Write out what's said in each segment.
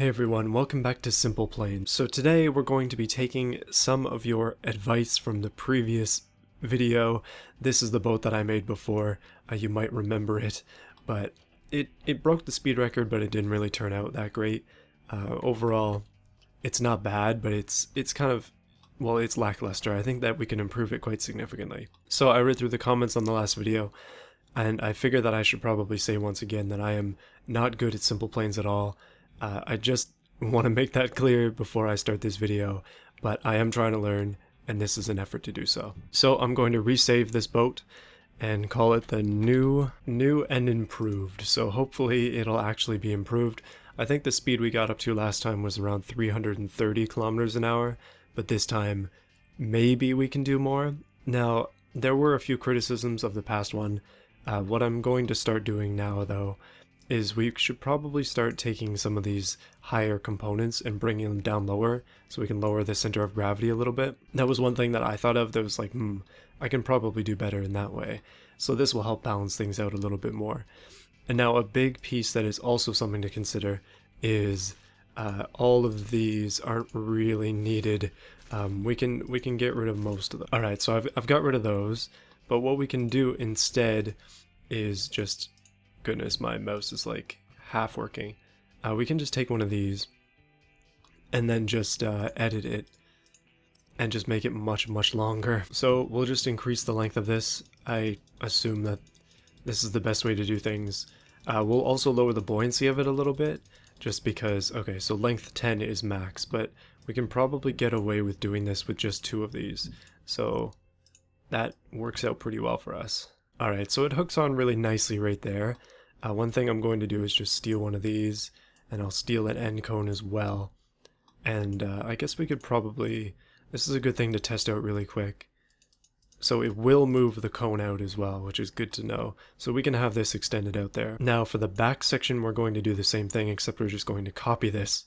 Hey everyone, welcome back to Simpleplanes. So today we're going to be taking some of your advice from the previous video. This is the boat that I made before. You might remember it, but it broke the speed record, but it didn't really turn out that great. Overall, it's not bad, but it's kind of, well, it's lackluster. I think that we can improve it quite significantly. So I read through the comments on the last video, and I figured that I should probably say once again that I am not good at Simpleplanes at all. I just want to make that clear before I start this video, but I am trying to learn, and this is an effort to do so. So I'm going to resave this boat and call it the new and improved. So hopefully it'll actually be improved. I think the speed we got up to last time was around 330 kilometers an hour, but this time maybe we can do more. Now, there were a few criticisms of the past one. What I'm going to start doing now, though, is we should probably start taking some of these higher components and bringing them down lower so we can lower the center of gravity a little bit. That was one thing that I thought of that was like, I can probably do better in that way. So this will help balance things out a little bit more. And now a big piece that is also something to consider is all of these aren't really needed. We can get rid of most of them. Alright, so I've got rid of those, but what we can do instead is just... Goodness, my mouse is like half working. We can just take one of these and then just edit it and just make it much longer. So we'll just increase the length of this. I assume that this is the best way to do things. We'll also lower the buoyancy of it a little bit just because, okay, so length 10 is max, but we can probably get away with doing this with just 2 of these. So that works out pretty well for us. Alright, so it hooks on really nicely right there. One thing I'm going to do is just steal one of these, and I'll steal an end cone as well. And I guess we could probably... This is a good thing to test out really quick. So it will move the cone out as well, which is good to know. So we can have this extended out there. Now for the back section, we're going to do the same thing, except we're just going to copy this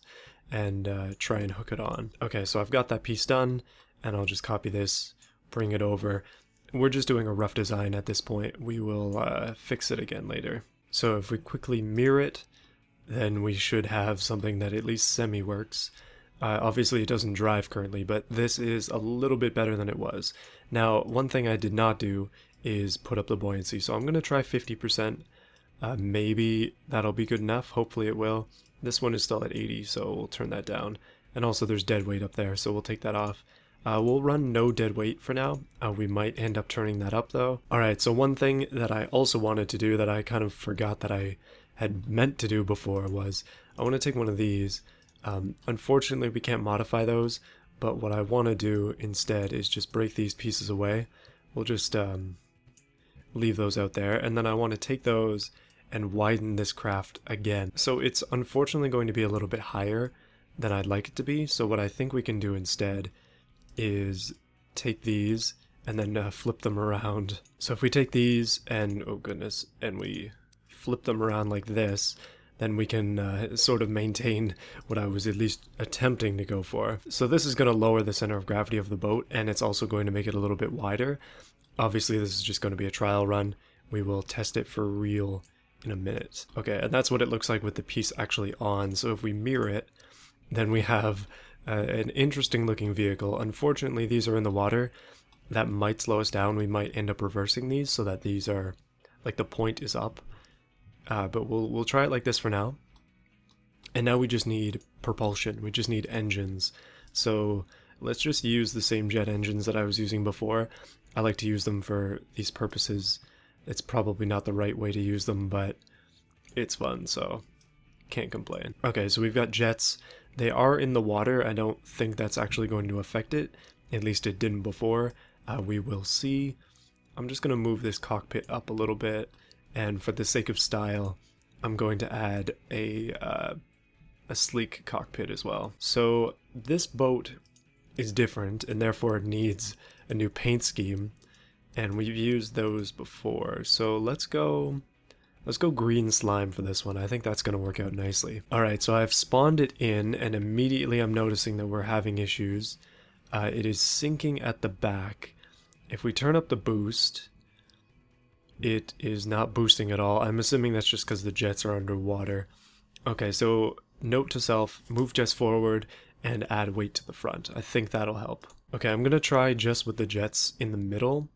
and try and hook it on. Okay, so I've got that piece done, and I'll just copy this, bring it over. We're just doing a rough design at this point. We will fix it again later. So if we quickly mirror it, then we should have something that at least semi-works. Obviously it doesn't drive currently, but this is a little bit better than it was. Now, one thing I did not do is put up the buoyancy, so I'm going to try 50%. Maybe that'll be good enough. Hopefully it will. This one is still at 80, so we'll turn that down. And also there's dead weight up there, so we'll take that off. We'll run no dead weight for now. We might end up turning that up though. Alright, so one thing that I also wanted to do that I kind of forgot that I had meant to do before was I want to take one of these. Unfortunately we can't modify those, but what I want to do instead is just break these pieces away. We'll just leave those out there, and then I want to take those and widen this craft again. So it's unfortunately going to be a little bit higher than I'd like it to be, so what I think we can do instead is take these and then flip them around. So if we take these and, oh goodness, and we flip them around like this, then we can sort of maintain what I was at least attempting to go for. So this is going to lower the center of gravity of the boat, and it's also going to make it a little bit wider. Obviously this is just going to be a trial run. We will test it for real in a minute. Okay, and that's what it looks like with the piece actually on. So if we mirror it, then we have an interesting looking vehicle. Unfortunately these are in the water. That might slow us down. We might end up reversing these so that these are, like, the point is up. But we'll try it like this for now. And now we just need propulsion. We just need engines. So let's just use the same jet engines that I was using before. I like to use them for these purposes. It's probably not the right way to use them, but it's fun, so can't complain. Okay, so we've got jets. They are in the water. I don't think that's actually going to affect it. At least it didn't before. We will see. I'm just going to move this cockpit up a little bit, and for the sake of style, I'm going to add a sleek cockpit as well. So this boat is different, and therefore it needs a new paint scheme, and we've used those before. So let's go green slime for this one. I think that's going to work out nicely. Alright, so I've spawned it in, and immediately I'm noticing that we're having issues. It is sinking at the back. If we turn up the boost, it is not boosting at all. I'm assuming that's just because the jets are underwater. Okay, so note to self, move jets forward and add weight to the front. I think that'll help. Okay, I'm gonna try just with the jets in the middle.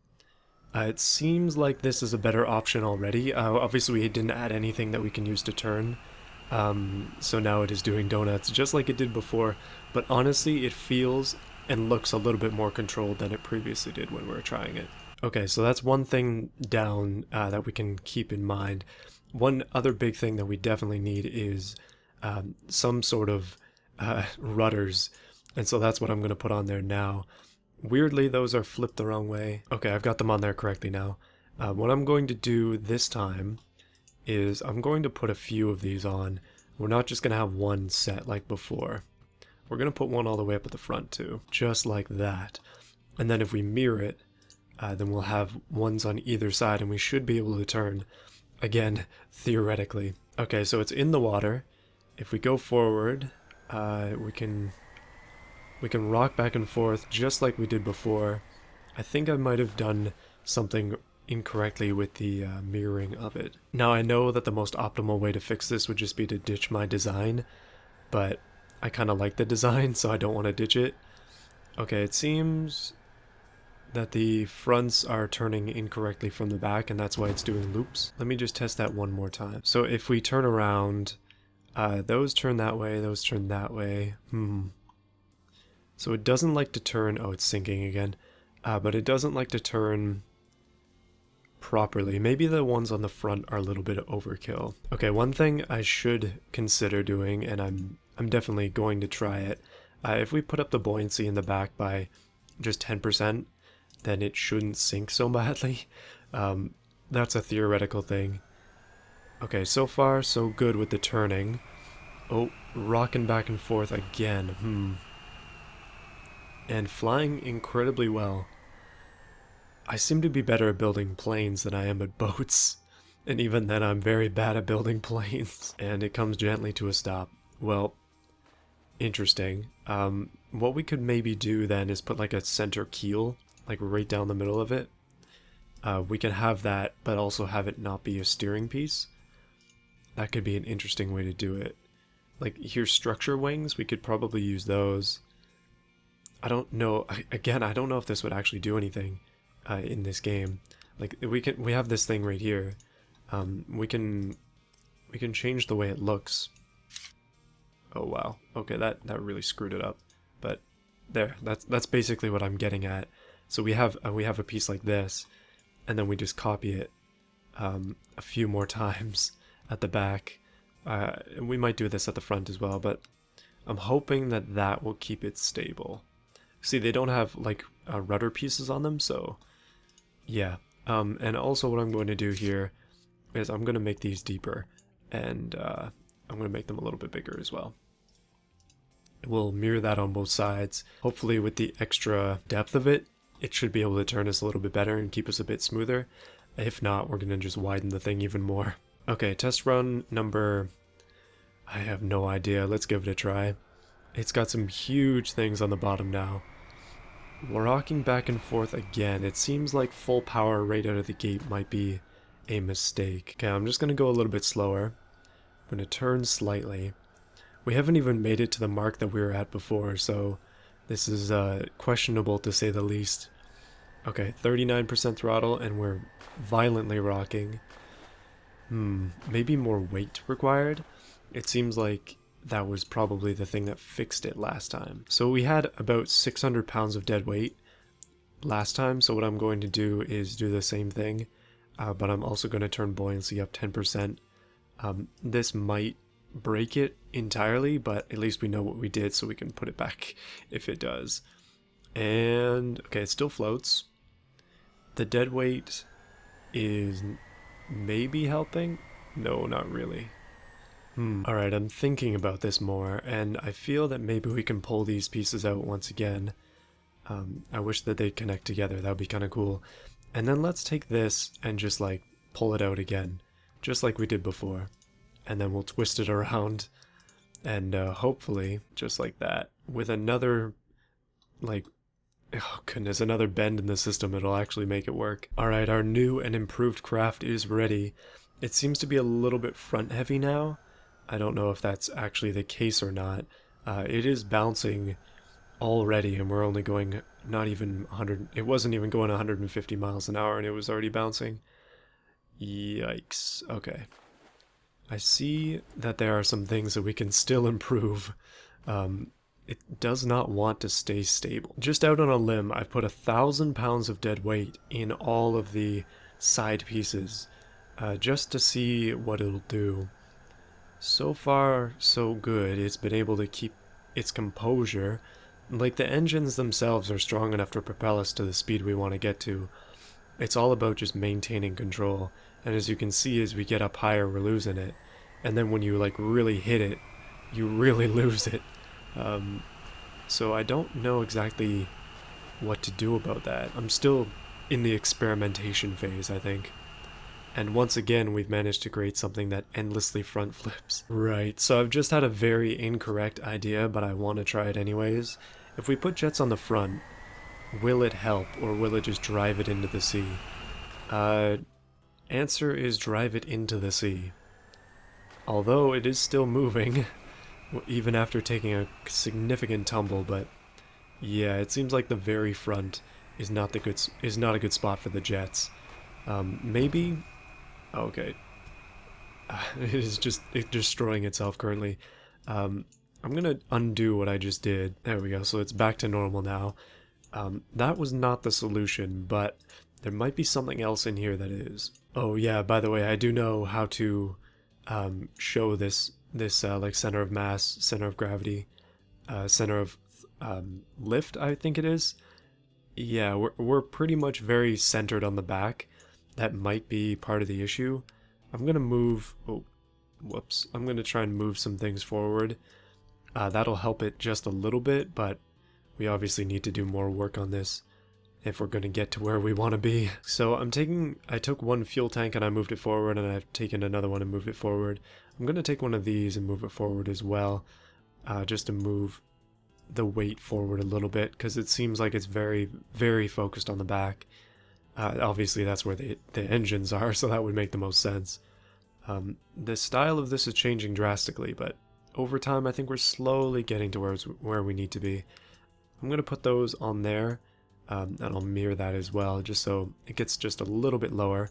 It seems like this is a better option already. Obviously we didn't add anything that we can use to turn, so now it is doing donuts just like it did before, but honestly it feels and looks a little bit more controlled than it previously did when we were trying it. Okay, so that's one thing down that we can keep in mind. One other big thing that we definitely need is some sort of rudders, and so that's what I'm going to put on there now. Weirdly, those are flipped the wrong way. Okay, I've got them on there correctly now. What I'm going to do this time is I'm going to put a few of these on. We're not just going to have one set like before. We're going to put one all the way up at the front too, just like that. And then if we mirror it, then we'll have ones on either side and we should be able to turn, again, theoretically. Okay, so it's in the water. If we go forward, we can rock back and forth just like we did before. I think I might have done something incorrectly with the mirroring of it. Now I know that the most optimal way to fix this would just be to ditch my design, but I kind of like the design, so I don't want to ditch it. Okay, it seems that the fronts are turning incorrectly from the back, and that's why it's doing loops. Let me just test that one more time. So if we turn around, those turn that way, those turn that way. So it doesn't like to turn, oh, it's sinking again, but it doesn't like to turn properly. Maybe the ones on the front are a little bit overkill. Okay, one thing I should consider doing, and I'm definitely going to try it, if we put up the buoyancy in the back by just 10%, then it shouldn't sink so badly. That's a theoretical thing. Okay, so far so good with the turning. Oh, rocking back and forth again, and flying incredibly well. I seem to be better at building planes than I am at boats, and even then I'm very bad at building planes. And it comes gently to a stop. Well, interesting. What we could maybe do then is put like a center keel, like right down the middle of it. We can have that, but also have it not be a steering piece. That could be an interesting way to do it. Like here's structure wings, we could probably use those. I don't know, again, I don't know if this would actually do anything in this game. Like we have this thing right here. We can change the way it looks. Oh wow, okay, that really screwed it up. But there, that's basically what I'm getting at. So we have a piece like this, and then we just copy it a few more times at the back. We might do this at the front as well, but I'm hoping that that will keep it stable. See, they don't have like rudder pieces on them, so yeah. And also what I'm going to do here is I'm going to make these deeper, and I'm going to make them a little bit bigger as well. We'll mirror that on both sides. Hopefully with the extra depth of it, it should be able to turn us a little bit better and keep us a bit smoother. If not, we're going to just widen the thing even more. Okay, test run number... I have no idea. Let's give it a try. It's got some huge things on the bottom now. We're rocking back and forth again. It seems like full power right out of the gate might be a mistake. Okay, I'm just going to go a little bit slower. I'm going to turn slightly. We haven't even made it to the mark that we were at before, so this is questionable to say the least. Okay, 39% throttle, and we're violently rocking. Maybe more weight required? It seems like that was probably the thing that fixed it last time. So we had about 600 pounds of dead weight last time, so what I'm going to do is do the same thing, but I'm also going to turn buoyancy up 10%. This might break it entirely, but at least we know what we did, so we can put it back if it does. And okay, it still floats. The dead weight is maybe helping? No, not really. Alright, I'm thinking about this more, and I feel that maybe we can pull these pieces out once again. I wish that they'd connect together, that would be kind of cool. And then let's take this and just like pull it out again, just like we did before. And then we'll twist it around, and hopefully, just like that, with another, like, oh goodness, another bend in the system, it'll actually make it work. Alright, our new and improved craft is ready. It seems to be a little bit front heavy now. I don't know if that's actually the case or not. It is bouncing already, and we're only going not even 100, it wasn't even going 150 miles an hour and it was already bouncing. Yikes. Okay. I see that there are some things that we can still improve. It does not want to stay stable. Just out on a limb, I've put 1,000 pounds of dead weight in all of the side pieces, just to see what it'll do. So far, so good. It's been able to keep its composure. Like, the engines themselves are strong enough to propel us to the speed we want to get to. It's all about just maintaining control. And as you can see, as we get up higher, we're losing it. And then when you, like, really hit it, you really lose it. So I don't know exactly what to do about that. I'm still in the experimentation phase, I think. And once again, we've managed to create something that endlessly front flips. Right, so I've just had a very incorrect idea, but I want to try it anyways. If we put jets on the front, will it help, or will it just drive it into the sea? Answer is drive it into the sea. Although it is still moving, even after taking a significant tumble, but yeah, it seems like the very front is not a good spot for the jets. Maybe. Okay. It is just destroying itself currently. I'm gonna undo what I just did. There we go. So it's back to normal now. That was not the solution, but there might be something else in here that is. Oh yeah, by the way, I do know how to show this like center of mass, center of gravity, center of lift, I think it is. Yeah, we're pretty much very centered on the back. That might be part of the issue. I'm gonna move. Oh, whoops! I'm gonna try and move some things forward. That'll help it just a little bit, but we obviously need to do more work on this if we're gonna get to where we want to be. So I took one fuel tank and I moved it forward, and I've taken another one and moved it forward. I'm gonna take one of these and move it forward as well, just to move the weight forward a little bit, because it seems like it's very, very focused on the back. Obviously that's where the engines are, so that would make the most sense. The style of this is changing drastically, but over time I think we're slowly getting to where we need to be. I'm going to put those on there, and I'll mirror that as well, just so it gets just a little bit lower.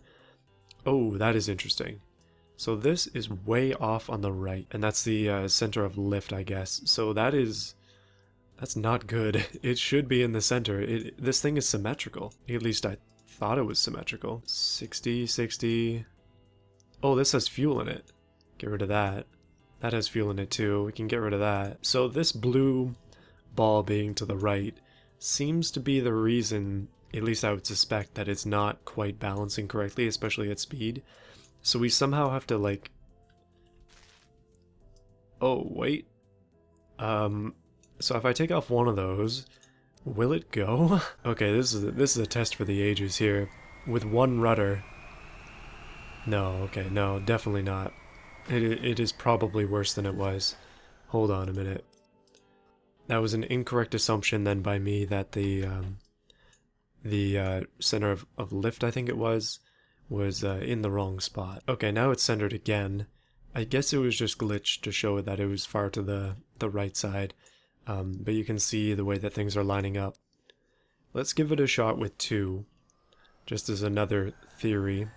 Oh, that is interesting. So this is way off on the right, and that's the center of lift, I guess. So that's not good. It should be in the center. This thing is symmetrical. At least I thought it was symmetrical. 60, 60. Oh, this has fuel in it. Get rid of that. That has fuel in it too. We can get rid of that. So this blue ball being to the right seems to be the reason, at least I would suspect, that it's not quite balancing correctly, especially at speed. So we somehow have to, like... Oh, wait. So if I take off one of those, will it go? Okay, this is a test for the ages here. With one rudder. No, okay, no, definitely not. It is probably worse than it was. Hold on a minute. That was an incorrect assumption then by me that the center of lift, I think it was in the wrong spot. Okay, now it's centered again. I guess it was just glitched to show that it was far to the right side. But you can see the way that things are lining up. Let's give it a shot with 2, just as another theory.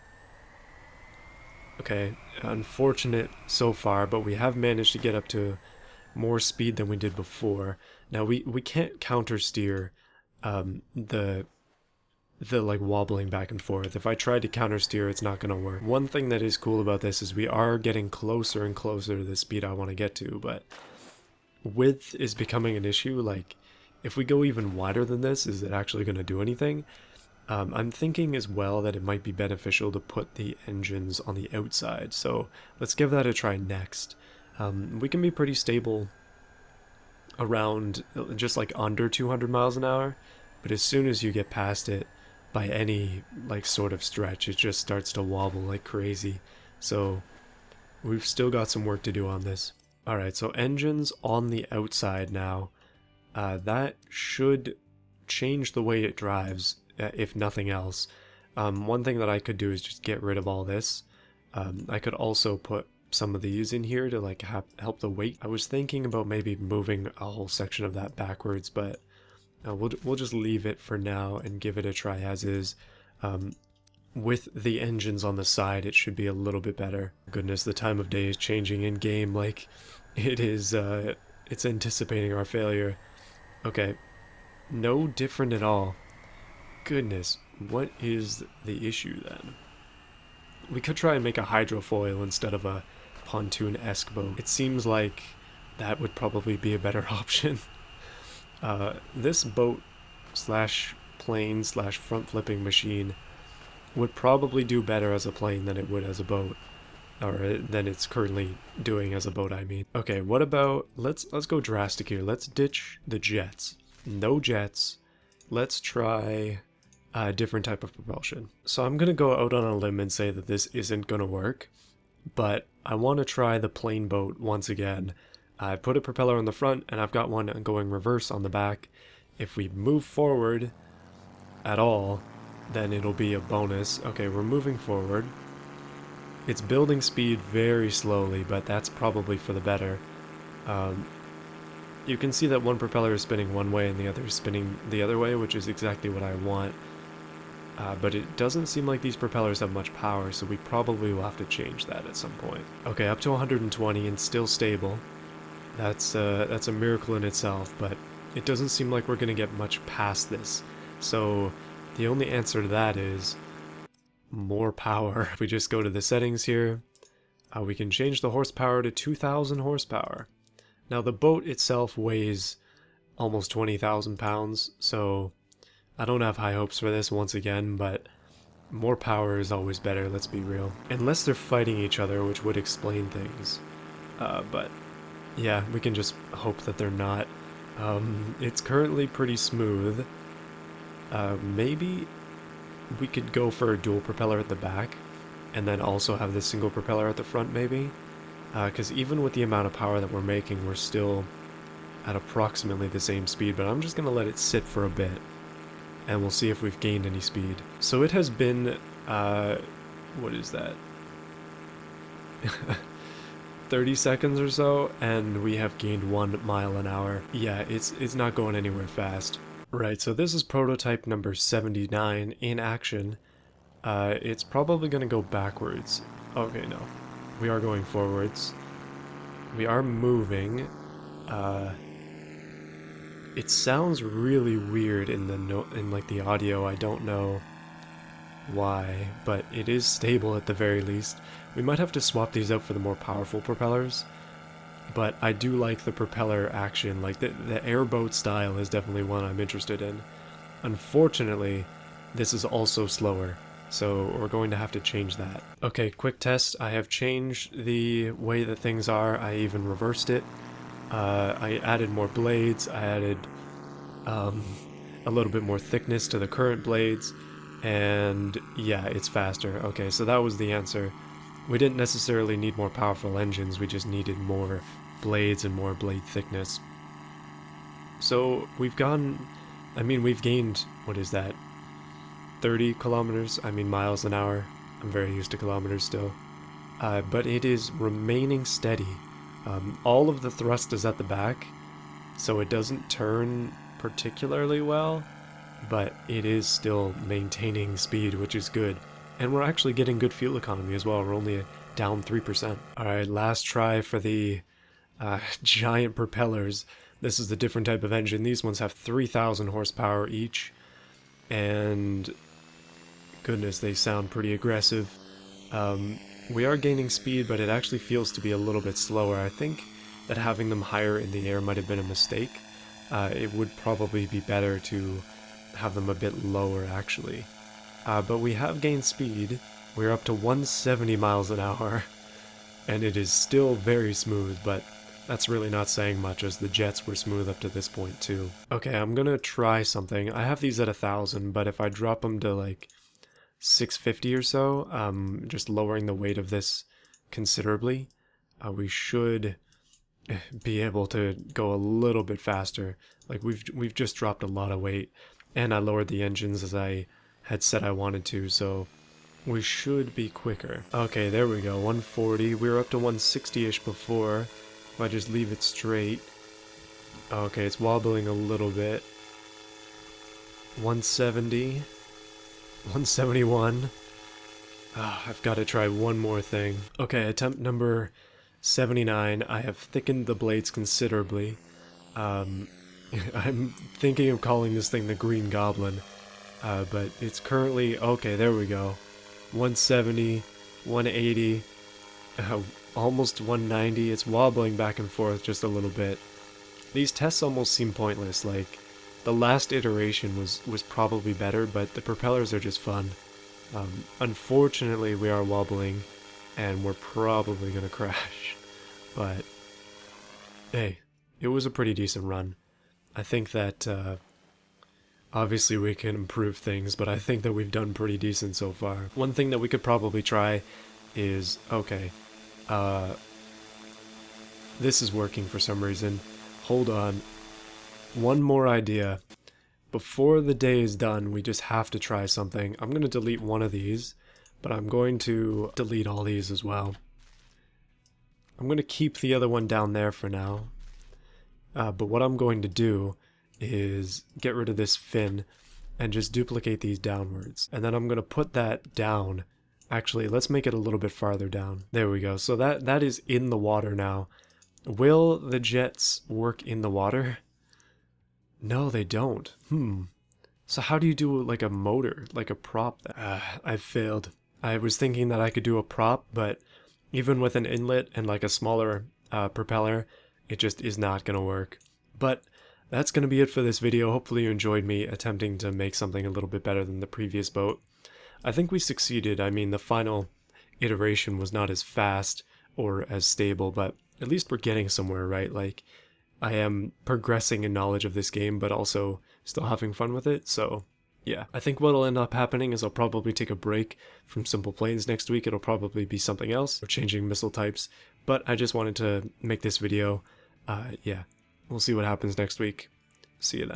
Okay, unfortunate so far, but we have managed to get up to more speed than we did before. Now we can't counter steer the like wobbling back and forth. If I tried to counter steer, it's not gonna work. One thing that is cool about this is we are getting closer and closer to the speed I want to get to, but width is becoming an issue. Like, if we go even wider than this, is it actually going to do anything? I'm thinking as well that it might be beneficial to put the engines on the outside, so let's give that a try next. We can be pretty stable around just like under 200 miles an hour, but as soon as you get past it by any like sort of stretch, it just starts to wobble like crazy. So we've still got some work to do on this. Alright, so engines on the outside now. That should change the way it drives, if nothing else. One thing that I could do is just get rid of all this. I could also put some of these in here to like help the weight. I was thinking about maybe moving a whole section of that backwards, but we'll just leave it for now and give it a try as is. With the engines on the side, it should be a little bit better. Goodness, the time of day is changing in game. Like, it is, it's anticipating our failure. Okay, no different at all. Goodness, what is the issue then? We could try and make a hydrofoil instead of a pontoon-esque boat. It seems like that would probably be a better option. This boat slash plane slash front flipping machine would probably do better as a plane than it would as a boat, or than it's currently doing as a boat, I mean. Okay, what about, let's go drastic here. Let's ditch the jets. No jets. Let's try a different type of propulsion. So I'm gonna go out on a limb and say that this isn't gonna work, but I want to try the plane boat once again. I put a propeller on the front and I've got one going reverse on the back. If we move forward at all, then it'll be a bonus. Okay, we're moving forward. It's building speed very slowly, but that's probably for the better. You can see that one propeller is spinning one way and the other is spinning the other way, which is exactly what I want. But it doesn't seem like these propellers have much power, so we probably will have to change that at some point. Okay, up to 120 and still stable. That's a miracle in itself, but it doesn't seem like we're going to get much past this. So the only answer to that is more power. If we just go to the settings here, we can change the horsepower to 2,000 horsepower. Now the boat itself weighs almost 20,000 pounds, so I don't have high hopes for this once again, but more power is always better, let's be real. Unless they're fighting each other, which would explain things. But yeah, we can just hope that they're not. It's currently pretty smooth. Maybe we could go for a dual propeller at the back and then also have this single propeller at the front, maybe, because even with the amount of power that we're making, we're still at approximately the same speed. But I'm just gonna let it sit for a bit and we'll see if we've gained any speed. So it has been what is that, 30 seconds or so, and we have gained 1 mile an hour. Yeah, it's not going anywhere fast. Right, so this is prototype number 79 in action. It's probably going to go backwards. Okay, no. We are going forwards. We are moving. It sounds really weird in the audio. I don't know why, but it is stable at the very least. We might have to swap these out for the more powerful propellers. But I do like the propeller action. Like the airboat style is definitely one I'm interested in. Unfortunately, this is also slower, so we're going to have to change that. Okay, quick test. I have changed the way that things are. I even reversed it. I added more blades. I added a little bit more thickness to the current blades, and yeah, it's faster. Okay, so that was the answer. We didn't necessarily need more powerful engines, we just needed more blades and more blade thickness. So we've gained, what is that, 30 kilometers? Miles an hour. I'm very used to kilometers still. But it is remaining steady. All of the thrust is at the back, so it doesn't turn particularly well, but it is still maintaining speed, which is good. And we're actually getting good fuel economy as well. We're only down 3%. Alright, last try for the giant propellers. This is a different type of engine. These ones have 3,000 horsepower each. And goodness, they sound pretty aggressive. We are gaining speed, but it actually feels to be a little bit slower. I think that having them higher in the air might have been a mistake. It would probably be better to have them a bit lower, actually. But we have gained speed. We're up to 170 miles an hour, and it is still very smooth, but that's really not saying much, as the jets were smooth up to this point too. Okay, I'm gonna try something. I have these at 1,000, but if I drop them to like 650 or so, just lowering the weight of this considerably, we should be able to go a little bit faster. Like we've just dropped a lot of weight, and I lowered the engines as I had said I wanted to, so we should be quicker. Okay, there we go, 140. We were up to 160-ish before. If I just leave it straight. Okay, it's wobbling a little bit. 170. 171. I've got to try one more thing. Okay, attempt number 79. I have thickened the blades considerably. I'm thinking of calling this thing the Green Goblin. But it's currently... Okay, there we go. 170, 180, almost 190. It's wobbling back and forth just a little bit. These tests almost seem pointless. Like, the last iteration was probably better, but the propellers are just fun. Unfortunately, we are wobbling, and we're probably gonna crash. But, hey, it was a pretty decent run. I think that, obviously we can improve things, but I think that we've done pretty decent so far. One thing that we could probably try is, okay, this is working for some reason. Hold on. One more idea. Before the day is done, we just have to try something. I'm going to delete one of these, but I'm going to delete all these as well. I'm going to keep the other one down there for now. But what I'm going to do is get rid of this fin and just duplicate these downwards. And then I'm going to put that down. Actually, let's make it a little bit farther down. There we go. So that is in the water now. Will the jets work in the water? No, they don't. So how do you do like a motor, like a prop? I've failed. I was thinking that I could do a prop, but even with an inlet and like a smaller propeller, it just is not going to work. But that's going to be it for this video. Hopefully you enjoyed me attempting to make something a little bit better than the previous boat. I think we succeeded. I mean, the final iteration was not as fast or as stable, but at least we're getting somewhere, right? Like, I am progressing in knowledge of this game, but also still having fun with it, so yeah. I think what'll end up happening is I'll probably take a break from Simpleplanes next week. It'll probably be something else, or changing missile types, but I just wanted to make this video. Yeah, we'll see what happens next week. See you then.